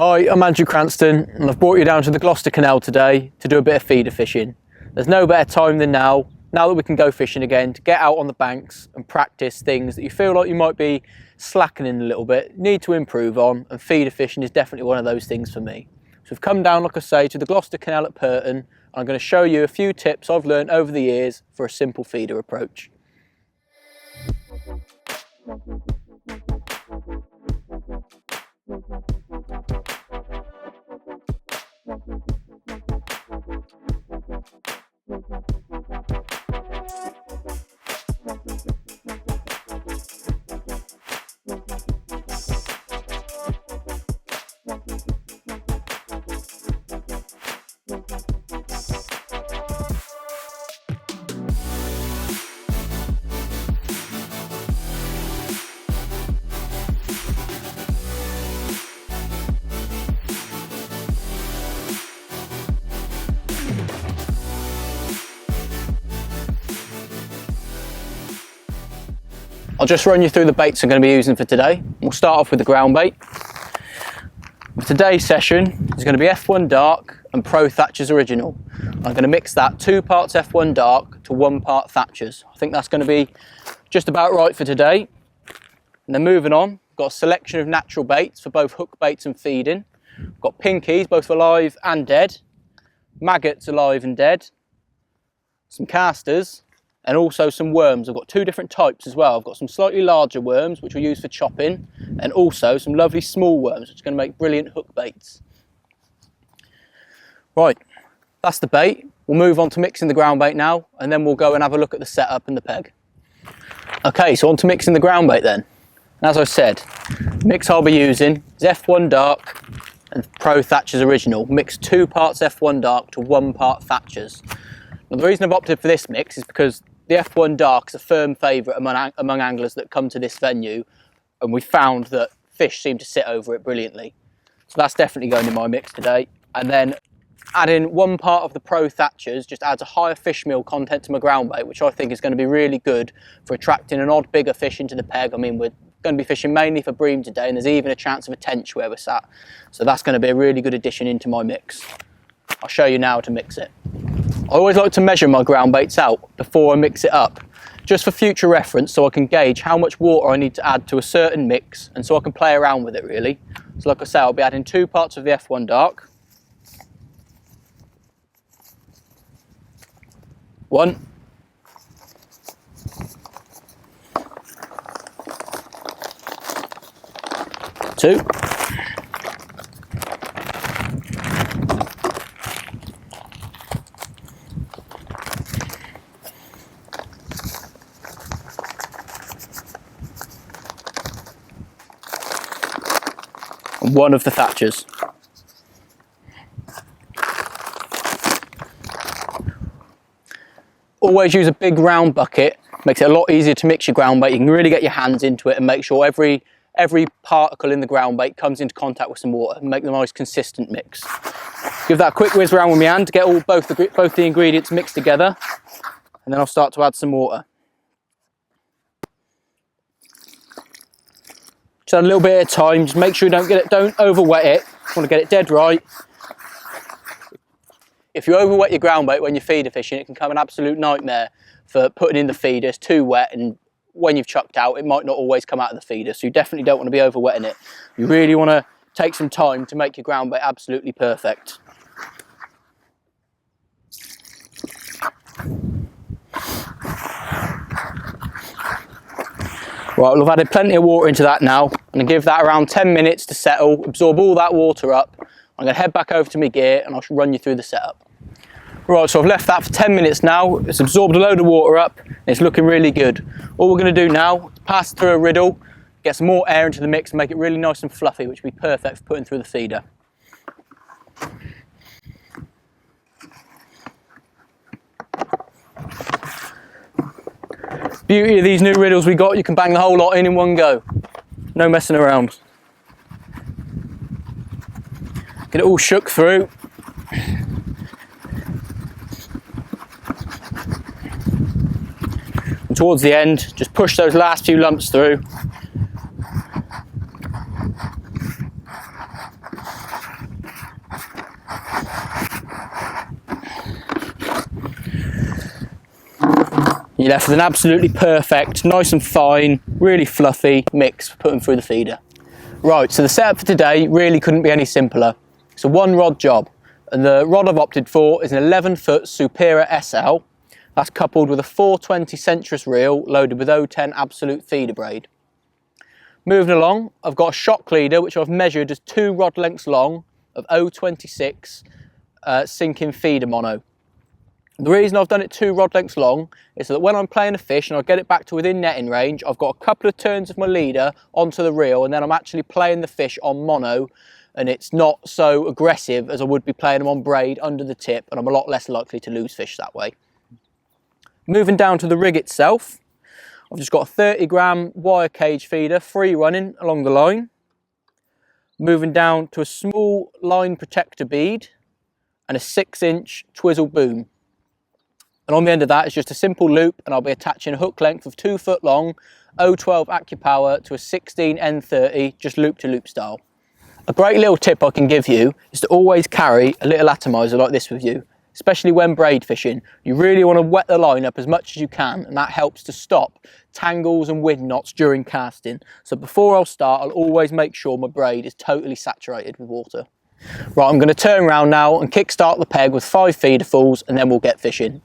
Hi, I'm Andrew Cranston and I've brought you down to the Gloucester Canal today to do a bit of feeder fishing. There's no better time than now that we can go fishing again, to get out on the banks and practice things that you feel like you might be slackening a little bit, need to improve on, and feeder fishing is definitely one of those things for me. So we've come down, like I say, to the Gloucester Canal at Purton, and I'm going to show you a few tips I've learned over the years for a simple feeder approach. I'll just run you through the baits I'm going to be using for today. We'll start off with the ground bait. For today's session is going to be F1 Dark and Pro Thatchers Original. I'm going to mix that 2 parts F1 Dark to 1 part Thatchers. I think that's going to be just about right for today. And then moving on, I've got a selection of natural baits for both hook baits and feeding. I've got pinkies, both alive and dead, maggots alive and dead, some casters, and also some worms. I've got 2 different types as well. I've got some slightly larger worms, which we'll use for chopping, and also some lovely small worms, which are going to make brilliant hook baits. Right, that's the bait. We'll move on to mixing the ground bait now, and then we'll go and have a look at the setup and the peg. Okay, so on to mixing the ground bait then. As I said, the mix I'll be using is F1 Dark and Pro Thatchers Original. Mix 2 parts F1 Dark to 1 part Thatchers. Now, the reason I've opted for this mix is because the F1 Dark is a firm favourite among anglers that come to this venue, and we found that fish seem to sit over it brilliantly. So that's definitely going in my mix today. And then adding 1 part of the Pro Thatchers just adds a higher fish meal content to my ground bait, which I think is going to be really good for attracting an odd bigger fish into the peg. I mean, we're going to be fishing mainly for bream today, and there's even a chance of a tench where we're sat. So that's going to be a really good addition into my mix. I'll show you now how to mix it. I always like to measure my ground baits out before I mix it up, just for future reference, so I can gauge how much water I need to add to a certain mix, and so I can play around with it really. So like I say, I'll be adding 2 parts of the F1 Dark. 1. 2. 1 of the Thatchers. Always use a big round bucket, makes it a lot easier to mix your ground bait. You can really get your hands into it and make sure every particle in the ground bait comes into contact with some water and make the most consistent mix. Give that a quick whiz around with my hand to get both the ingredients mixed together, and then I'll start to add some water. Just add a little bit of time, just make sure you don't overwet it. You want to get it dead right. If you overwet your ground bait when you're feeder fishing, it can become an absolute nightmare for putting in the feeder. It's too wet, and when you've chucked out, it might not always come out of the feeder, so you definitely don't want to be overwetting it. You really want to take some time to make your ground bait absolutely perfect. Right, well, I've added plenty of water into that now. I'm going to give that around 10 minutes to settle, absorb all that water up. I'm going to head back over to my gear and I'll run you through the setup. Right, so I've left that for 10 minutes now. It's absorbed a load of water up and it's looking really good. All we're going to do now is pass through a riddle, get some more air into the mix and make it really nice and fluffy, which will be perfect for putting through the feeder. Beauty of these new riddles we got, you can bang the whole lot in one go. No messing around. Get it all shook through. And towards the end, just push those last few lumps through. You're left with an absolutely perfect, nice and fine, really fluffy mix for putting through the feeder. Right, so the setup for today really couldn't be any simpler. It's a one rod job, and the rod I've opted for is an 11-foot Supera SL. That's coupled with a 420 Centris reel loaded with 010 Absolute feeder braid. Moving along, I've got a shock leader which I've measured as 2 rod lengths long of 026 sinking feeder mono. The reason I've done it 2 rod lengths long is so that when I'm playing a fish and I get it back to within netting range, I've got a couple of turns of my leader onto the reel, and then I'm actually playing the fish on mono, and it's not so aggressive as I would be playing them on braid under the tip, and I'm a lot less likely to lose fish that way. Moving down to the rig itself, I've just got a 30-gram wire cage feeder free running along the line. Moving down to a small line protector bead and a 6-inch twizzle boom. And on the end of that is just a simple loop, and I'll be attaching a hook length of 2 foot long 012 AccuPower to a 16 N30, just loop to loop style. A great little tip I can give you is to always carry a little atomizer like this with you, especially when braid fishing. You really want to wet the line up as much as you can, and that helps to stop tangles and wind knots during casting. So before I'll start, I'll always make sure my braid is totally saturated with water. Right, I'm going to turn around now and kick start the peg with 5 feederfuls, and then we'll get fishing.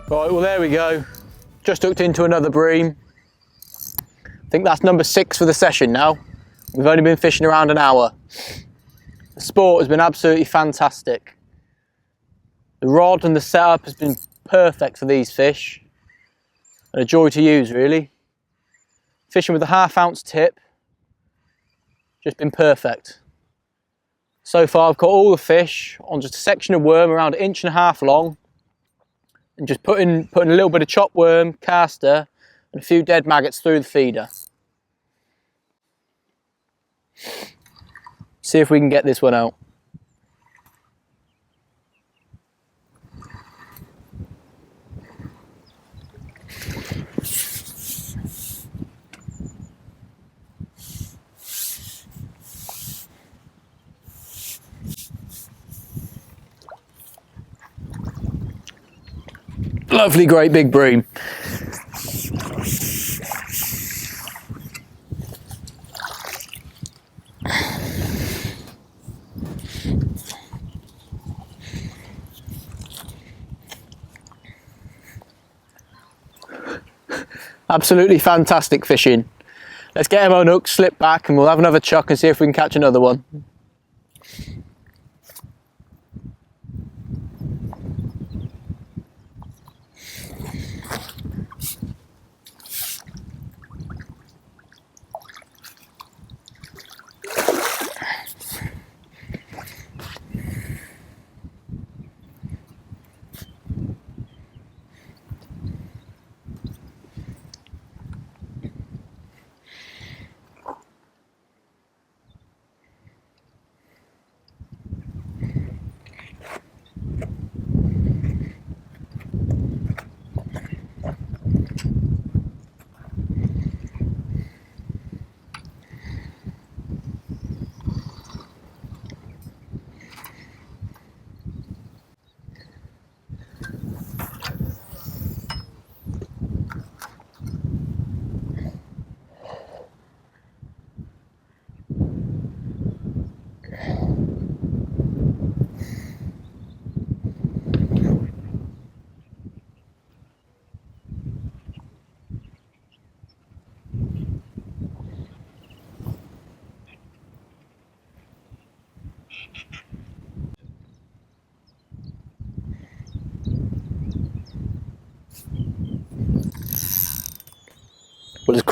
Right, well there we go. Just hooked into another bream. I think that's number 6 for the session now. We've only been fishing around an hour. The sport has been absolutely fantastic. The rod and the setup has been perfect for these fish. And a joy to use, really. Fishing with a 1/2 ounce tip, just been perfect. So far I've caught all the fish on just a section of worm around 1.5 inches long, and just putting a little bit of chopped worm, caster, and a few dead maggots through the feeder. See if we can get this one out. Lovely, great big bream. Absolutely fantastic fishing. Let's get him on hook, slip back, and we'll have another chuck and see if we can catch another one.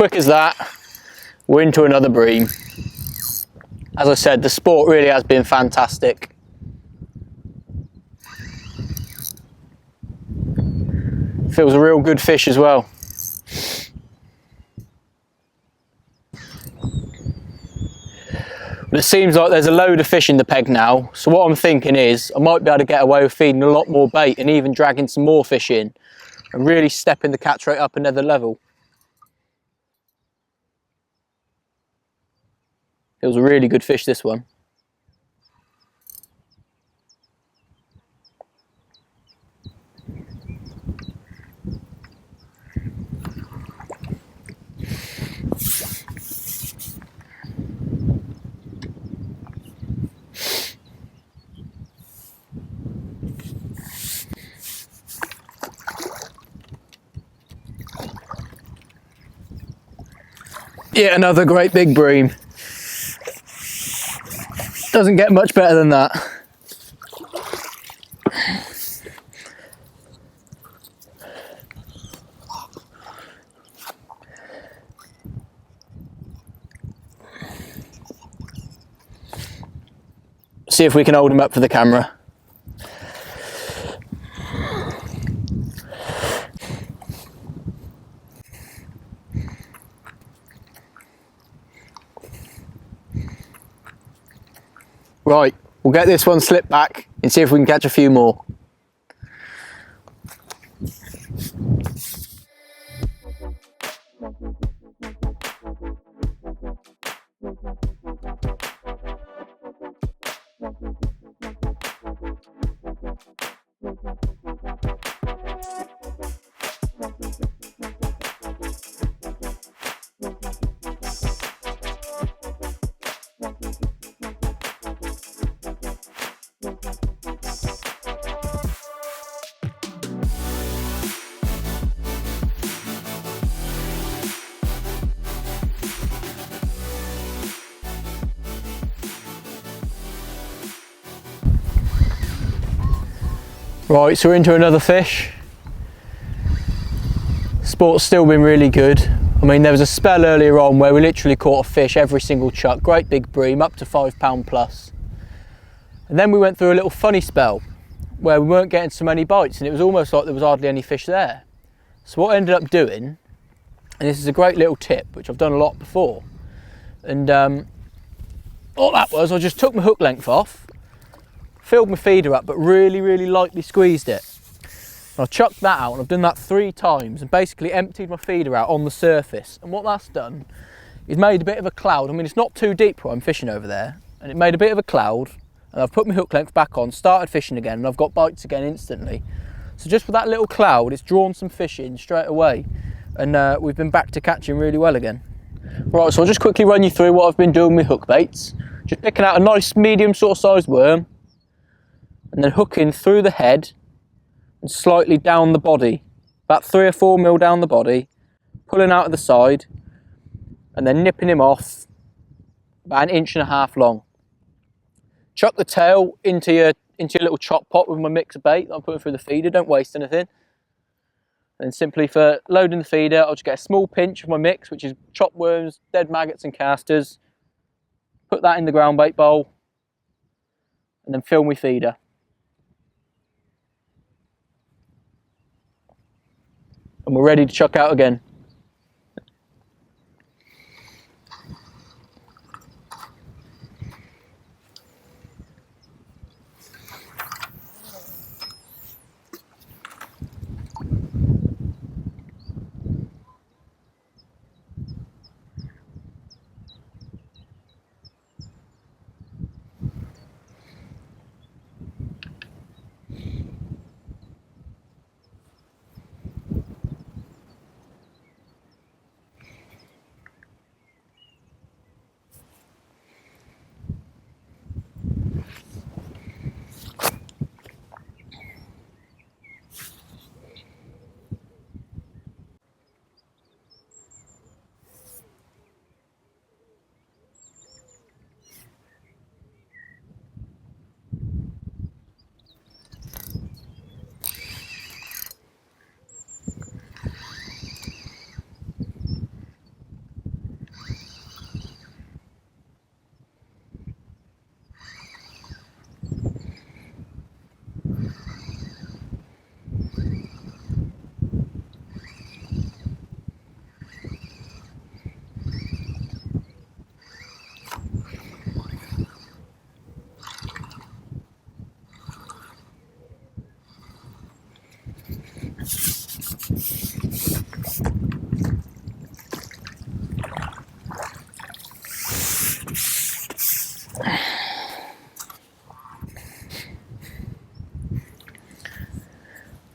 quick as that, we're into another bream. As I said, the sport really has been fantastic. Feels a real good fish as well. But it seems like there's a load of fish in the peg now, so what I'm thinking is I might be able to get away with feeding a lot more bait and even dragging some more fish in and really stepping the catch rate up another level. Feels a really good fish, this one. Yeah, another great big bream. Doesn't get much better than that. See if we can hold him up for the camera. Right, we'll get this one slipped back and see if we can catch a few more. Right, so we're into another fish. Sport's still been really good. I mean, there was a spell earlier on where we literally caught a fish every single chuck, great big bream, up to £5 plus. And then we went through a little funny spell where we weren't getting so many bites and it was almost like there was hardly any fish there. So what I ended up doing, and this is a great little tip, which I've done a lot before, and all that was, I just took my hook length off, filled my feeder up, but really, really lightly squeezed it. And I chucked that out, and I've done that 3 times, and basically emptied my feeder out on the surface. And what that's done is made a bit of a cloud. I mean, it's not too deep where I'm fishing over there, and it made a bit of a cloud, and I've put my hook length back on, started fishing again, and I've got bites again instantly. So just with that little cloud, it's drawn some fish in straight away, and we've been back to catching really well again. Right, so I'll just quickly run you through what I've been doing with hook baits. Just picking out a nice medium sort of sized worm, and then hooking through the head and slightly down the body, about 3 or 4 mil down the body, pulling out of the side, and then nipping him off about 1.5 inches long. Chuck the tail into your little chop pot with my mix of bait that I'm putting through the feeder, don't waste anything. And simply for loading the feeder, I'll just get a small pinch of my mix, which is chopped worms, dead maggots and casters, put that in the ground bait bowl, and then fill my feeder. And we're ready to chuck out again.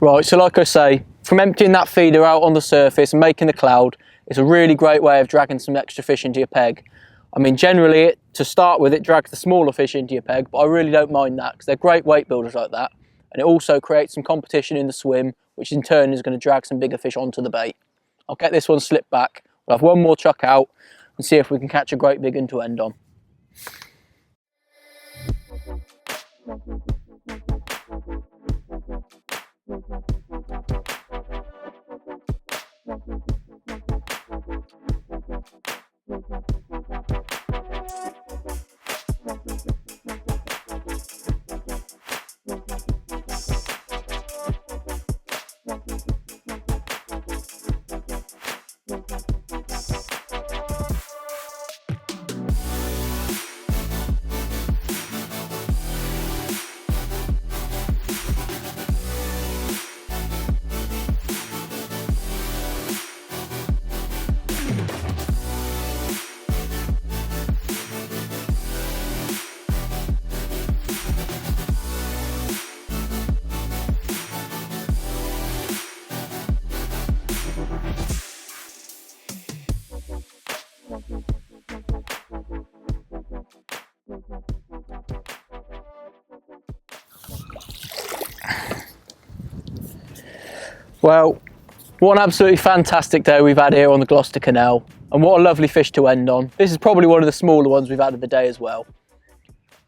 Right, so like I say, from emptying that feeder out on the surface and making the cloud, it's a really great way of dragging some extra fish into your peg. I mean, generally, to start with, it drags the smaller fish into your peg, but I really don't mind that because they're great weight builders like that. And it also creates some competition in the swim, which in turn is going to drag some bigger fish onto the bait. I'll get this one slipped back. We'll have one more chuck out and see if we can catch a great big one to end on. Well, what an absolutely fantastic day we've had here on the Gloucester Canal, and what a lovely fish to end on. This is probably one of the smaller ones we've had of the day as well.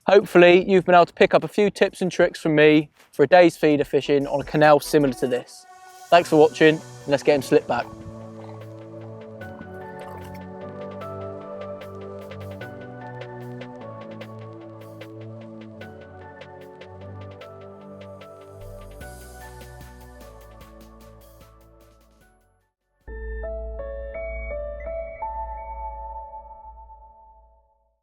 Hopefully you've been able to pick up a few tips and tricks from me for a day's feeder fishing on a canal similar to this. Thanks for watching, and let's get him slipped back.